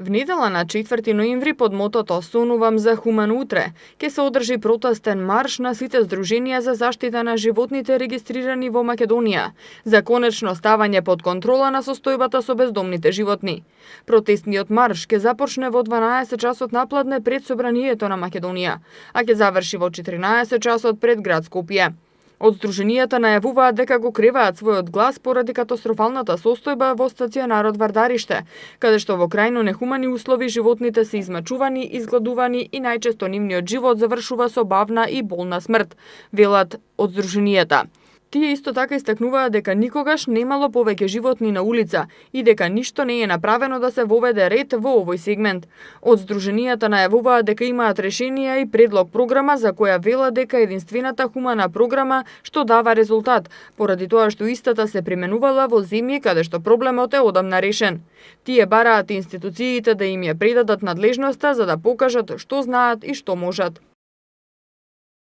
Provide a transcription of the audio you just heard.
В недела на 4 ноември под мотото "Сонувам за хумано утре" ќе се одржи протестен марш на сите здруженија за заштита на животните регистрирани во Македонија, за конечно ставање под контрола на состојбата со бездомните животни. Протестниот марш ќе започне во 12 часот напладне пред Собранието на Македонија, а ќе заврши во 14 часот пред град Скопје. Од здруженијата најавуваат дека го креваат својот глас поради катастрофалната состојба во стационарот Вардариште, каде што во крајно нехумани услови животните се измачувани, изгладувани и најчесто нивниот живот завршува со бавна и болна смрт, велат од здруженијата. Тие исто така истакнуваат дека никогаш немало повеќе животни на улица и дека ништо не е направено да се воведе ред во овој сегмент. Од здруженијата најавуваат дека имаат решенија и предлог програма за која велат дека е единствената хумана програма што дава резултат, поради тоа што истата се применувала во земји каде што проблемот е одамна решен. Тие бараат институциите да им ја предадат надлежноста за да покажат што знаат и што можат.